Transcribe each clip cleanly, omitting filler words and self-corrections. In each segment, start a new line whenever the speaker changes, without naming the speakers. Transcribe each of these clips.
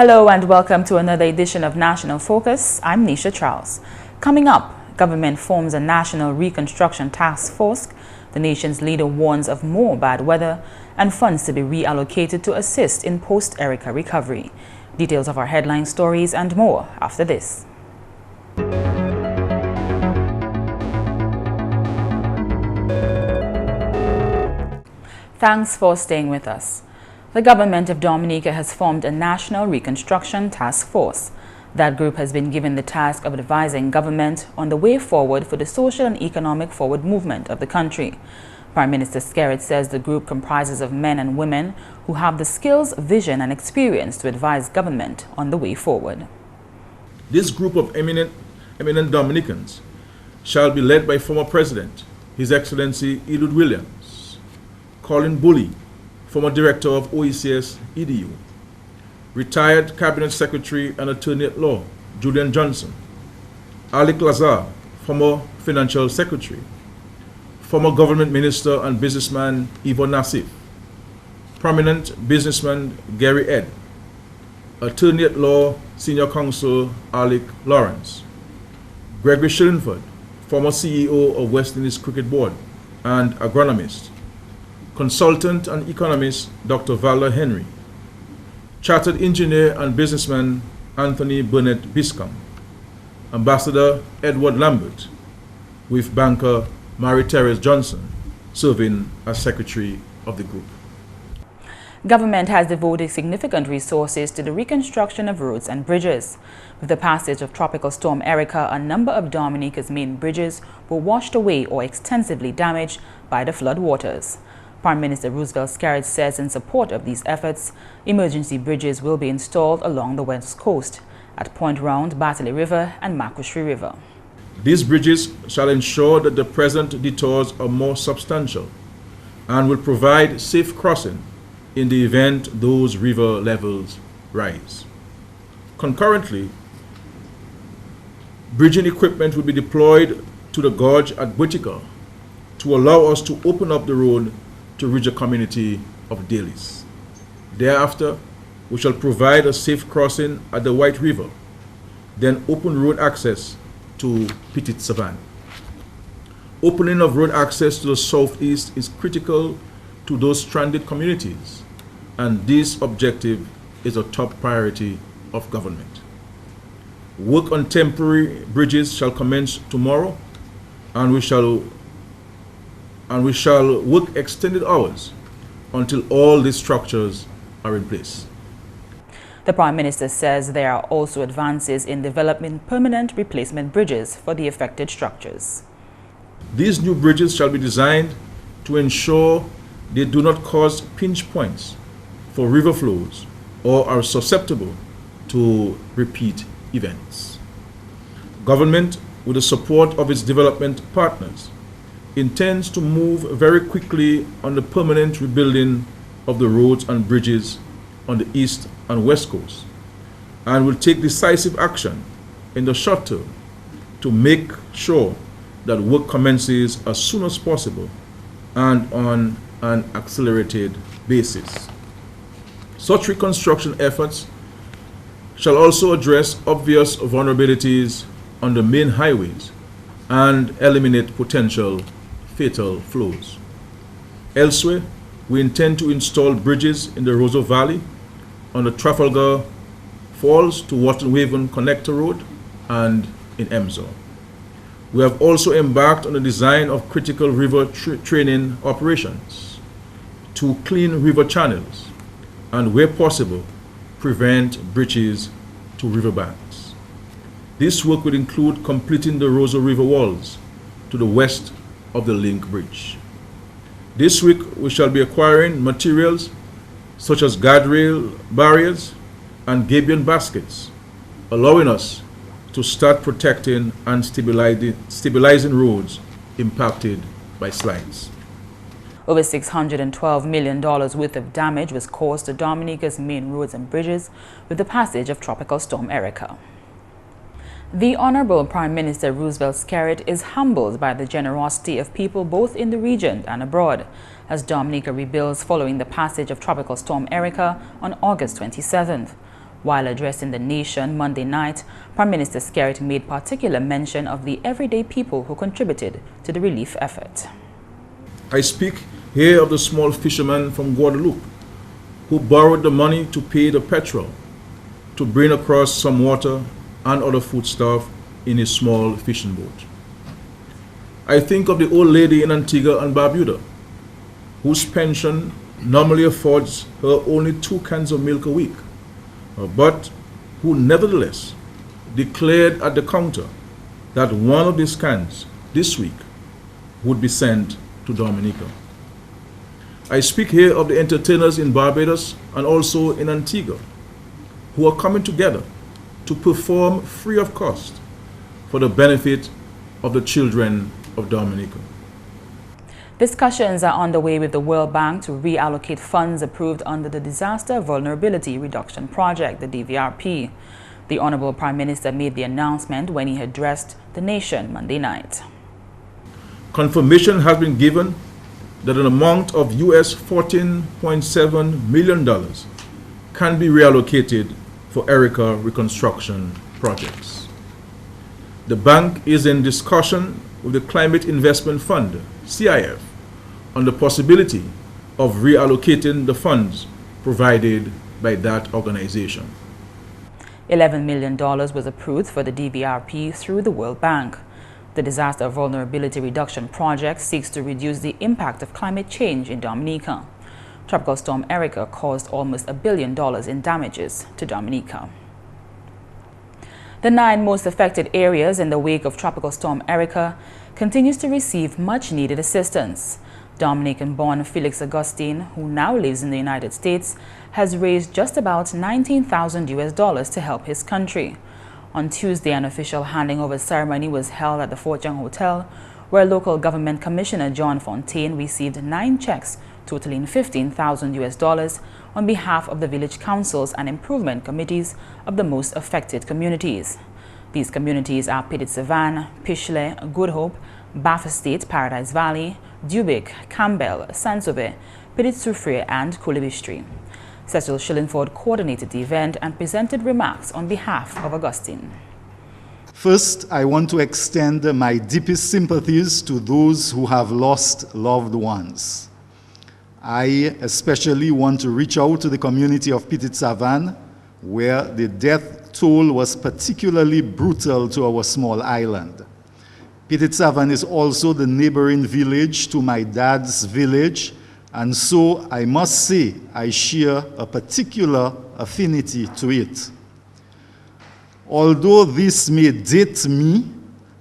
Hello and welcome to another edition of National Focus. I'm Nisha Charles. Coming up, government forms a National Reconstruction Task Force. The nation's leader warns of more bad weather and funds to be reallocated to assist in post-Erika recovery. Details of our headline stories and more after this. Thanks for staying with us. The government of Dominica has formed a National Reconstruction Task Force. That group has been given the task of advising government on the way forward for the social and economic forward movement of the country. Prime Minister Skerrit says the group comprises of men and women who have the skills, vision and experience to advise government on the way forward.
This group of eminent Dominicans shall be led by former President, His Excellency Edward Williams, Colin Bully, former Director of OECS EDU, retired Cabinet Secretary and Attorney at Law, Julian Johnson, Alec Lazar, former Financial Secretary, former Government Minister and businessman Ivo Nassif, prominent businessman Gary Ed, Attorney at Law, Senior Counsel Alec Lawrence, Gregory Shillingford, former CEO of West Indies Cricket Board and agronomist, consultant and economist Dr. Valda Henry, chartered engineer and businessman Anthony Burnett Biscom, Ambassador Edward Lambert, with banker Mary Therese Johnson serving as secretary of the group.
Government has devoted significant resources to the reconstruction of roads and bridges. With the passage of Tropical Storm Erika, a number of Dominica's main bridges were washed away or extensively damaged by the flood waters. Prime Minister Roosevelt Skerrit says in support of these efforts, emergency bridges will be installed along the west coast at Point Round, Battley River and Macushri River.
These bridges shall ensure that the present detours are more substantial and will provide safe crossing in the event those river levels rise. Concurrently, bridging equipment will be deployed to the gorge at Whitaker to allow us to open up the road to reach the community of Dailies. Thereafter, we shall provide a safe crossing at the White River, then open road access to Petit Savan. Opening of road access to the southeast is critical to those stranded communities, and this objective is a top priority of government. Work on temporary bridges shall commence tomorrow, and we shall work extended hours until all these structures are in place.
The Prime Minister says there are also advances in developing permanent replacement bridges for the affected structures.
These new bridges shall be designed to ensure they do not cause pinch points for river flows or are susceptible to repeat events. Government, with the support of its development partners, intends to move very quickly on the permanent rebuilding of the roads and bridges on the east and west coast, and will take decisive action in the short term to make sure that work commences as soon as possible and on an accelerated basis. Such reconstruction efforts shall also address obvious vulnerabilities on the main highways and eliminate potential fatal flows. Elsewhere, we intend to install bridges in the Roseau Valley, on the Trafalgar Falls to Waterhaven Connector Road, and in Emsor. We have also embarked on the design of critical river training operations to clean river channels and, where possible, prevent breaches to riverbanks. This work will include completing the Roseau River walls to the west of the Link Bridge. This week, we shall be acquiring materials such as guardrail barriers and gabion baskets, allowing us to start protecting and stabilizing roads impacted by slides.
Over $612 million worth of damage was caused to Dominica's main roads and bridges with the passage of Tropical Storm Erika. The Honorable Prime Minister Roosevelt Skerrit is humbled by the generosity of people both in the region and abroad as Dominica rebuilds following the passage of Tropical Storm Erika on August 27th. While addressing the nation Monday night, Prime Minister Skerrit made particular mention of the everyday people who contributed to the relief effort.
I speak here of the small fisherman from Guadeloupe who borrowed the money to pay the petrol to bring across some water and other foodstuff in his small fishing boat. I think of the old lady in Antigua and Barbuda whose pension normally affords her only 2 cans of milk a week, but who nevertheless declared at the counter that one of these cans this week would be sent to Dominica. I speak here of the entertainers in Barbados and also in Antigua who are coming together to perform free of cost for the benefit of the children of Dominica.
Discussions are underway with the World Bank to reallocate funds approved under the Disaster Vulnerability Reduction Project, the DVRP. The Honorable Prime Minister made the announcement when he addressed the nation Monday night.
Confirmation has been given that an amount of US $14.7 million can be reallocated for Erika reconstruction projects. The bank is in discussion with the Climate Investment Fund, CIF, on the possibility of reallocating the funds provided by that organization.
$11 million was approved for the DVRP through the World Bank. The Disaster Vulnerability Reduction Project seeks to reduce the impact of climate change in Dominica. Tropical Storm Erika caused almost $1 billion in damages to Dominica. The 9 most affected areas in the wake of Tropical Storm Erika continues to receive much-needed assistance. Dominican-born Felix Augustine, who now lives in the United States, has raised just about $19,000 to help his country. On Tuesday, an official handing over ceremony was held at the Fort Young Hotel, where local government commissioner John Fontaine received 9 checks totaling $15,000 on behalf of the village councils and improvement committees of the most affected communities. These communities are Petit Savan, Pishley, Good Hope, Bath Estate, Paradise Valley, Dubic, Campbell, Saint-Sauveur, Petit Soufriere, and Coulibistry. Cecil Shillingford coordinated the event and presented remarks on behalf of Augustine.
First, I want to extend my deepest sympathies to those who have lost loved ones. I especially want to reach out to the community of Petit Savan, where the death toll was particularly brutal to our small island. Petit Savan is also the neighboring village to my dad's village, and so I must say I share a particular affinity to it. Although this may date me,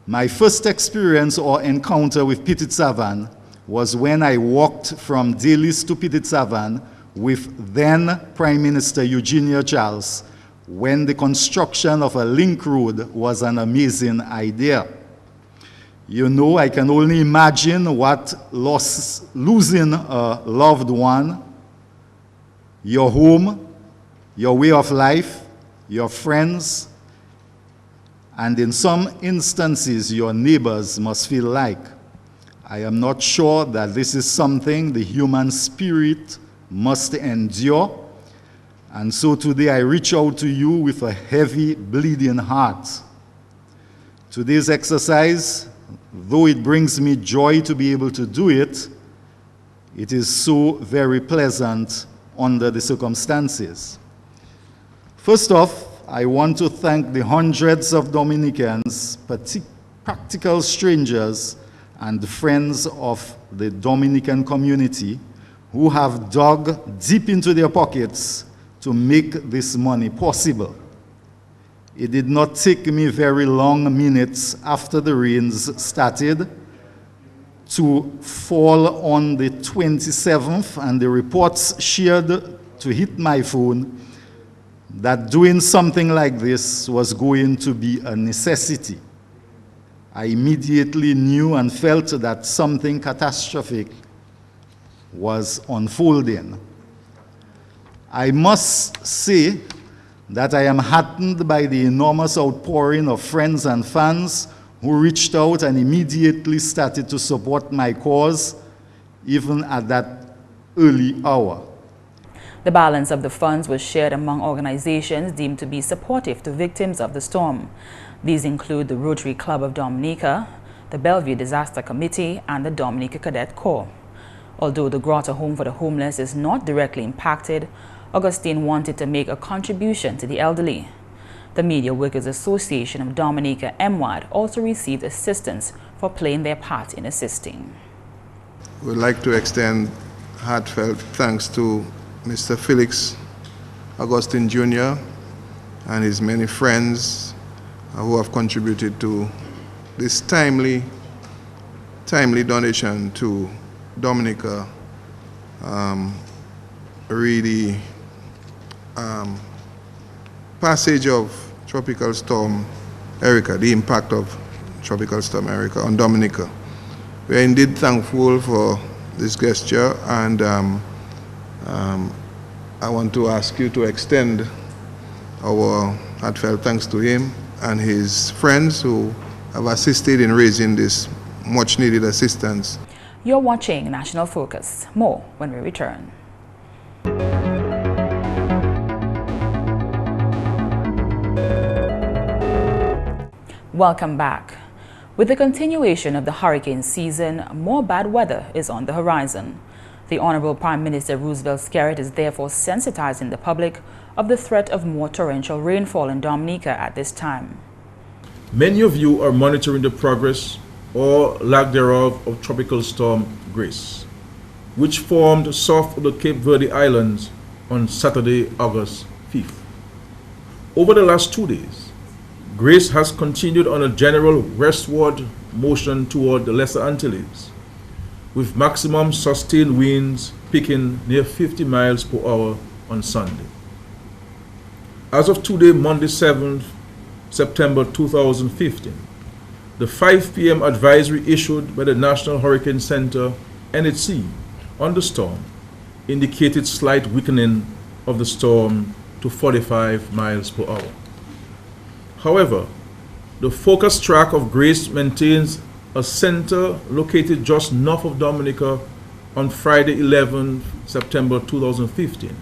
my first experience or encounter with Petit Savan was when I walked from Dalis to Petit Savan with then Prime Minister Eugenia Charles when the construction of a link road was an amazing idea. You know, I can only imagine what losing a loved one, your home, your way of life, your friends, and in some instances, your neighbors must feel like. I am not sure that this is something the human spirit must endure, and so today I reach out to you with a heavy, bleeding heart. Today's exercise, though it brings me joy to be able to do it, it is so very pleasant under the circumstances. First off, I want to thank the hundreds of Dominicans, practical strangers, and friends of the Dominican community who have dug deep into their pockets to make this money possible. It did not take me very long minutes after the rains started to fall on the 27th, and the reports shared to hit my phone that doing something like this was going to be a necessity. I immediately knew and felt that something catastrophic was unfolding. I must say that I am heartened by the enormous outpouring of friends and fans who reached out and immediately started to support my cause, even at that early hour.
The balance of the funds was shared among organizations deemed to be supportive to victims of the storm. These include the Rotary Club of Dominica, the Bellevue Disaster Committee, and the Dominica Cadet Corps. Although the Grotto Home for the Homeless is not directly impacted, Augustine wanted to make a contribution to the elderly. The Media Workers Association of Dominica, MWAD, also received assistance for playing their part in assisting.
We'd like to extend heartfelt thanks to Mr. Felix Augustine Jr. and his many friends who have contributed to this timely donation to Dominica. Really, passage of Tropical Storm Erika, the impact of Tropical Storm Erika on Dominica. We are indeed thankful for this gesture, and I want to ask you to extend our heartfelt thanks to him and his friends who have assisted in raising this much needed assistance.
You're watching National Focus. More when we return. Welcome back. With the continuation of the hurricane season, more bad weather is on the horizon. The Honorable Prime Minister Roosevelt Skerrit is therefore sensitizing the public of the threat of more torrential rainfall in Dominica at this time.
Many of you are monitoring the progress or lack thereof of Tropical Storm Grace, which formed south of the Cape Verde Islands on Saturday, August 5th. Over the last 2 days, Grace has continued on a general westward motion toward the Lesser Antilles, with maximum sustained winds peaking near 50 miles per hour on Sunday. As of today, Monday 7th September 2015, the 5 p.m. advisory issued by the National Hurricane Center, NHC, on the storm indicated slight weakening of the storm to 45 miles per hour. However, the focus track of Grace maintains a center located just north of Dominica on Friday 11 September 2015,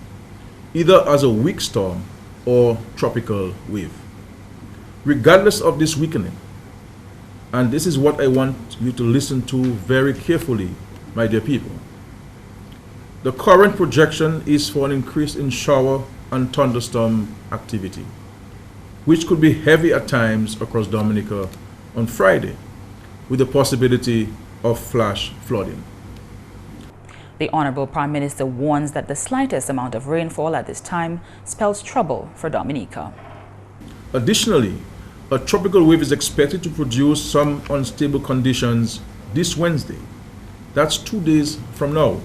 either as a weak storm or tropical wave. Regardless of this weakening, and this is what I want you to listen to very carefully, my dear people, the current projection is for an increase in shower and thunderstorm activity, which could be heavy at times across Dominica on Friday, with the possibility of flash flooding.
The Honorable Prime Minister warns that the slightest amount of rainfall at this time spells trouble for Dominica.
Additionally, a tropical wave is expected to produce some unstable conditions this Wednesday. That's 2 days from now,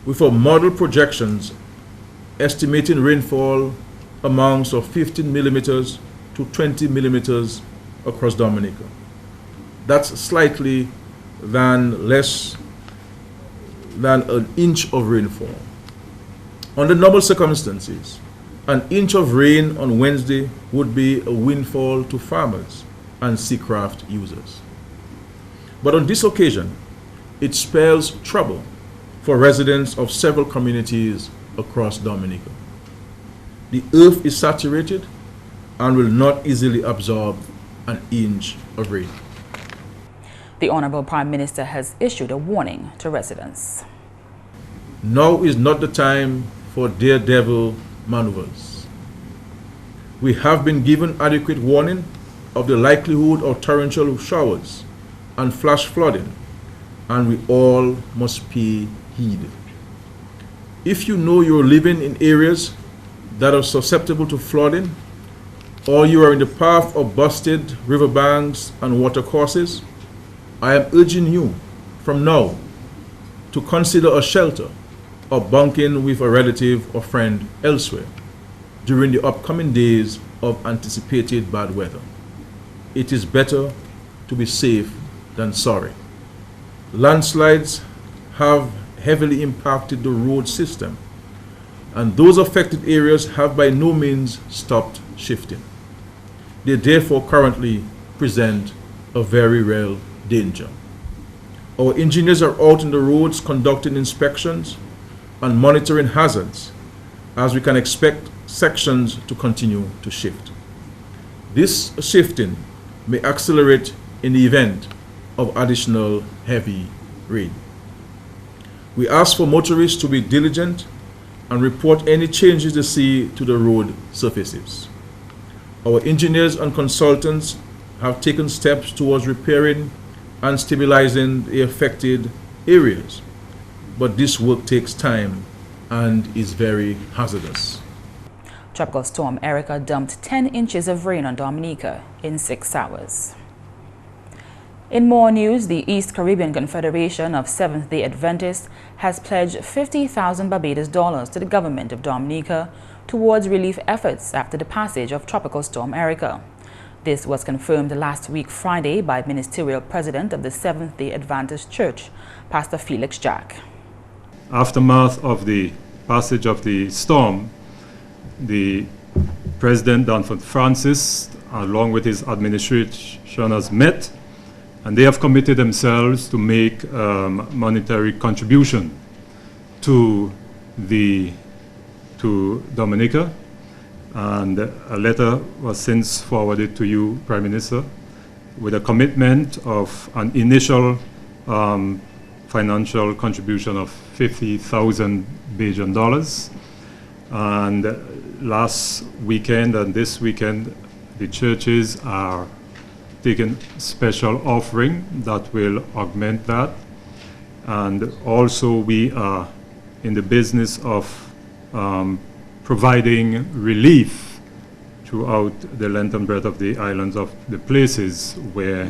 with our model projections estimating rainfall amounts of 15 millimeters to 20 millimeters across Dominica. That's slightly less than an inch of rainfall. Under normal circumstances, an inch of rain on Wednesday would be a windfall to farmers and seacraft users. But on this occasion, it spells trouble for residents of several communities across Dominica. The earth is saturated and will not easily absorb an inch of rain.
The Honorable Prime Minister has issued a warning to residents.
Now is not the time for daredevil maneuvers. We have been given adequate warning of the likelihood of torrential showers and flash flooding, and we all must pay heed. If you know you're living in areas that are susceptible to flooding, or you are in the path of busted riverbanks and watercourses, I am urging you from now to consider a shelter or bunking with a relative or friend elsewhere during the upcoming days of anticipated bad weather. It is better to be safe than sorry. Landslides have heavily impacted the road system, and those affected areas have by no means stopped shifting. They therefore currently present a very real danger. Our engineers are out on the roads conducting inspections and monitoring hazards as we can expect sections to continue to shift. This shifting may accelerate in the event of additional heavy rain. We ask for motorists to be diligent and report any changes they see to the road surfaces. Our engineers and consultants have taken steps towards repairing and stabilizing the affected areas, but this work takes time and is very hazardous.
Tropical storm Erika dumped 10 inches of rain on Dominica in 6 hours. In more news, the East Caribbean Confederation of Seventh-day Adventists has pledged $50,000 Barbados dollars to the government of Dominica towards relief efforts after the passage of Tropical Storm Erika. This was confirmed last week Friday by Ministerial President of the Seventh-day Adventist Church, Pastor Felix Jack.
Aftermath of the passage of the storm, the President Danford Francis, along with his administration, has met, and they have committed themselves to make monetary contribution to Dominica, and a letter was since forwarded to you, Prime Minister, with a commitment of an initial financial contribution of $50,000 Bajan. And last weekend and this weekend, the churches are taking special offering that will augment that. And also we are in the business of providing relief throughout the length and breadth of the islands of the places where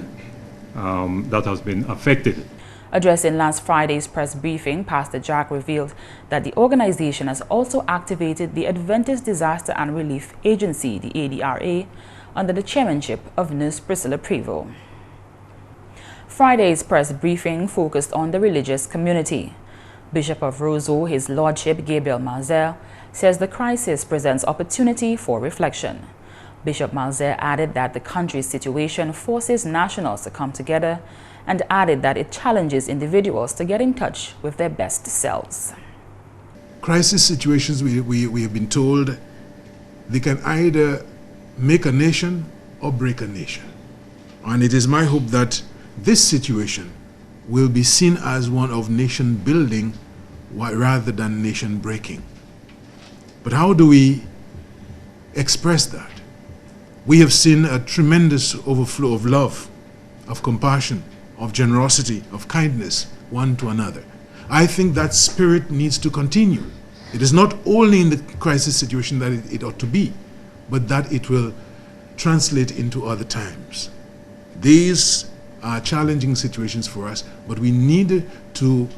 that has been affected.
Addressing last Friday's press briefing, Pastor Jack revealed that the organization has also activated the Adventist Disaster and Relief Agency, the ADRA, under the chairmanship of Nurse Priscilla Prevost. Friday's press briefing focused on the religious community. Bishop of Roseau, His Lordship Gabriel Malzer, says the crisis presents opportunity for reflection. Bishop Malzer added that the country's situation forces nationals to come together and added that it challenges individuals to get in touch with their best selves.
Crisis situations, we have been told, they can either make a nation or break a nation. And it is my hope that this situation will be seen as one of nation building rather than nation breaking. But how do we express that? We have seen a tremendous overflow of love, of compassion, of generosity, of kindness, one to another. I think that spirit needs to continue. It is not only in the crisis situation that it ought to be, but that it will translate into other times. These are challenging situations for us, but we need to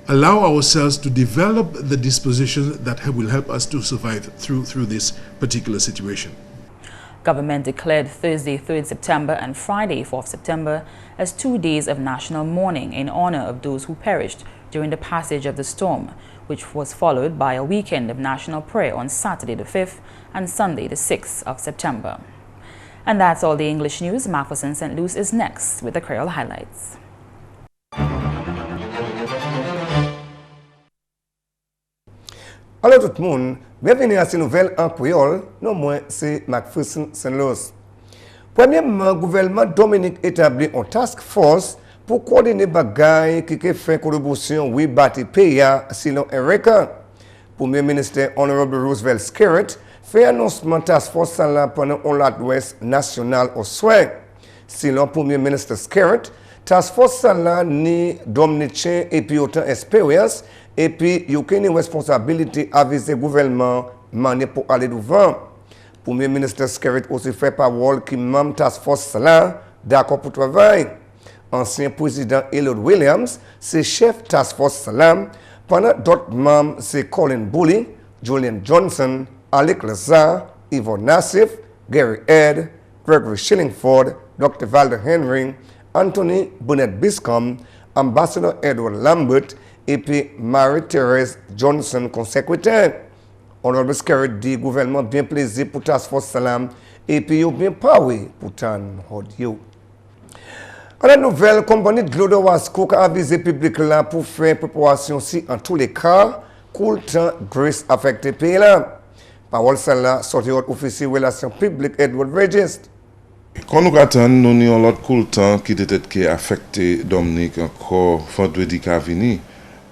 allow ourselves to develop the disposition that will help us to survive through this particular situation.
Government declared Thursday, 3rd September and Friday, 4th September as 2 days of national mourning in honor of those who perished during the passage of the storm, which was followed by a weekend of national prayer on Saturday the 5th and Sunday the 6th of September. And that's all the English news. McPherson St. Luce is next with the Creole highlights.
Allô tout le monde, bienvenue à ces nouvelles en créole. Non, moi, c'est McPherson St. Luce. Premièrement, le gouvernement Dominique établit une task force pour coordonner les bagailles qui fait contribution oui bâti pays selon Erika. Premier ministre Honorable Roosevelt Skerritt fait annoncement task force là pendant l'Ouest national au soir. Selon Premier ministre Skerritt, task force là ni Dominicien et puis autant expérience et puis il y a une responsabilité à viser le gouvernement pour aller devant. Premier ministre Skerritt aussi fait parole qui même task force là d'accord pour travail. Ancien président Elliot Williams, c'est chef task force là, pendant d'autres membres c'est Colin Bully, Julian Johnson, Alec Lazar, Yvonne Nassif, Gary Ed, Gregory Shillingford, Dr. Valder Henry, Anthony Burnett Biscombe, Ambassador Edward Lambert et puis Marie-Thérèse Johnson comme secrétaire. Honorable Skerritt dit gouvernement bien plaisir pour task force salam et puis yo bien paré pour tan audio. À la nouvelle, compagnie de l'eau de Wasco a avisé le public là pour faire préparation si en tous les cas cool temps gris affecté pays là. Parole celle-là sorti au officier relations publiques Edward Regist.
Quand nous attendons, nous avons l'autre cool temps qui était qui affecté Dominique encore vendredi qui a venu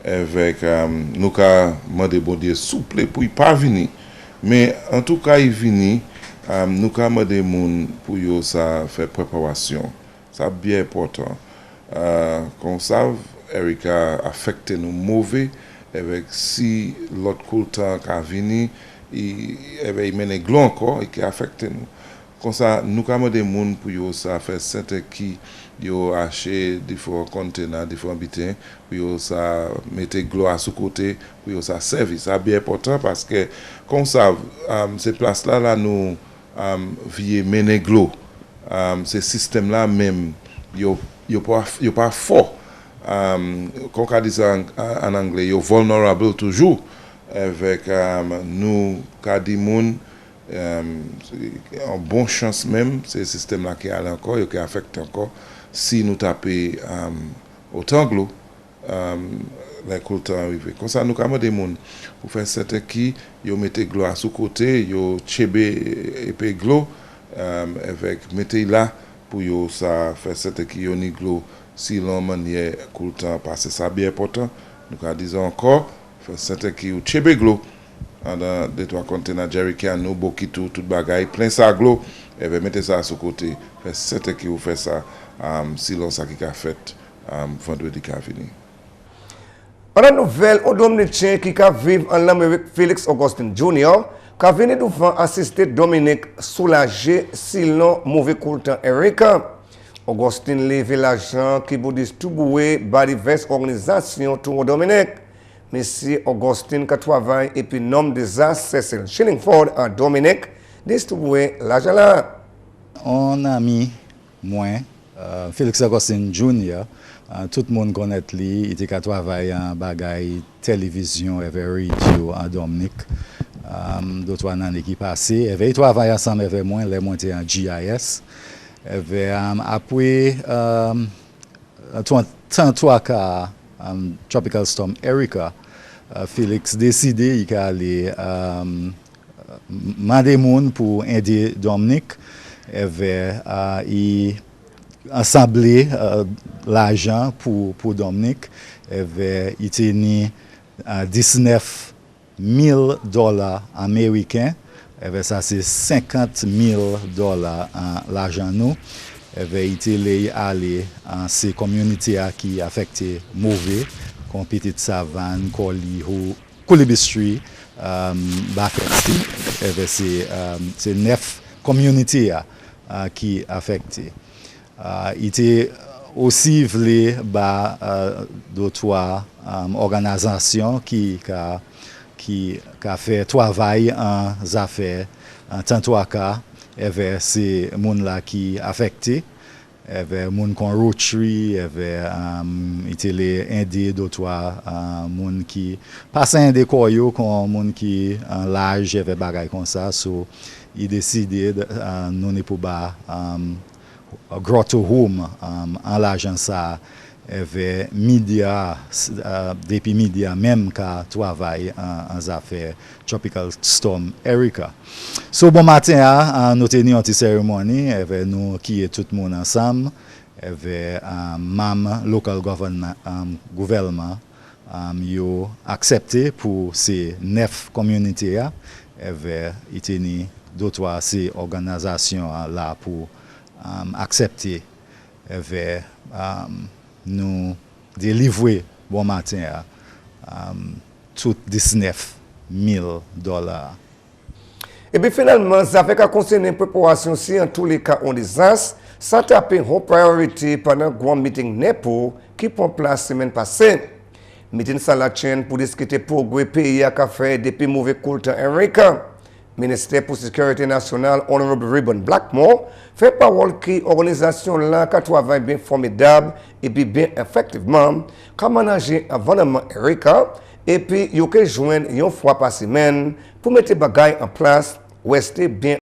avec nous avons demandé bon Dieu souple pour y pas venir. Mais en tout cas il venu nous avons demandé moun pour yo ça faire préparation. Ça bien important. Comme ça Erika affecté nous mauvais avec si l'autre cool temps qui a venu il mène glo encore et qui affecté nous. Comme ça, nous avons des gens pour ça faire certains qui ont acheté différents conteneurs, différents bitins, pour ça mettre gloire sous côté, pour ça servir. C'est bien important parce que comme ça, ces places-là, là, nous vivons mener gloire. Ce système-là même, il n'est pas fort. Comme on dit en anglais, il est vulnerable toujours. Avec nous, Kadimoun, en bonne chance même, c'est le système là qui a encore, qui affecte encore, si nous tapons autant de l'eau, les coultants arrivent. Comme ça, nous avons des gens pour faire certains qui mettent de l'eau à sous côté, ils chébé et puis de l'eau, avec mettez là pour ça faire certains qui ont de l'eau, si l'on manière coultant, parce que ça bien important, nous avons dit encore, faire certains qui ont chébé de l'eau. Dans des trois conteneurs jerrycan nous beaucoup tout bagaille plein ça glo et va mettre ça sur côté fait c'est qui vous fait ça si l'on ça qui a fait vendredi qui a venu.
On a une nouvelle au Dominicien qui vit en l'Amérique Félix Augustin Jr. qui a venu devant assister Dominique soulager sinon mauvais coup temps Erika. Augustin levé l'argent qui vous distribué par diverses organisations tout au Dominique. Monsieur Augustin qui travaille et puis nom des as Cecil Shillingford en Dominique distribué l'argent là.
On a mis moi, Félix Augustin Jr., tout le monde connaît lui, il était travaillé en bagaille télévision et radio en Dominique. D'autres années qui passaient, il travaille ensemble avec moi, les montés en GIS. Après, trois cas Tropical Storm Erika, Félix décidé qu'il allait demander moun pour aider Dominique et assembler l'argent pour Dominique. Il tenait $19 000 américains. Ça c'est $50 000 l'argent nous. Il était allé dans ces communautés qui affectées mauvais, comme Petite Savane, Colibistry, Bakersty. C'est 9 communautés qui affectées. Il était aussi voulu d'autres organisations qui a fait travail en affaires, en tant cas. Il y avait ces gens qui affectés, il y avait des gens qui ont Rotary, il y avait d'autres gens qui passaient des coyots, des gens qui ont l'âge, il y avait des choses comme ça. So, il décidé de nous pour Grotto Home en l'agence. Il y avait médias, depuis médias même qui travaillent en affaires Tropical Storm Erika. So bon matin, nous tenions une cérémonie, avec nous qui est tout le monde ensemble, avec local gouvernement, ils accepté pour ces 9 communautés, avec d'autres ces organisations là pour accepter, avec nous délivrer bon matin tout $19 000.
Et puis finalement, ça fait qu'à concerner la préparation si en tous les cas on désastre, ça tape une priorité pendant le grand meeting NEPO qui prend place semaine passée. Meeting ça la chaîne pour discuter progrès pays à fait depuis mauvais culture Erika. Ministère pour la Sécurité nationale, Honorable Ribbon Blackmore, fait parole qui organisation là qui travaille bien formidable et puis bien effectivement, qui manager environnement Erika et puis il peut joindre une fois par semaine pour mettre les bagailles en place, rester bien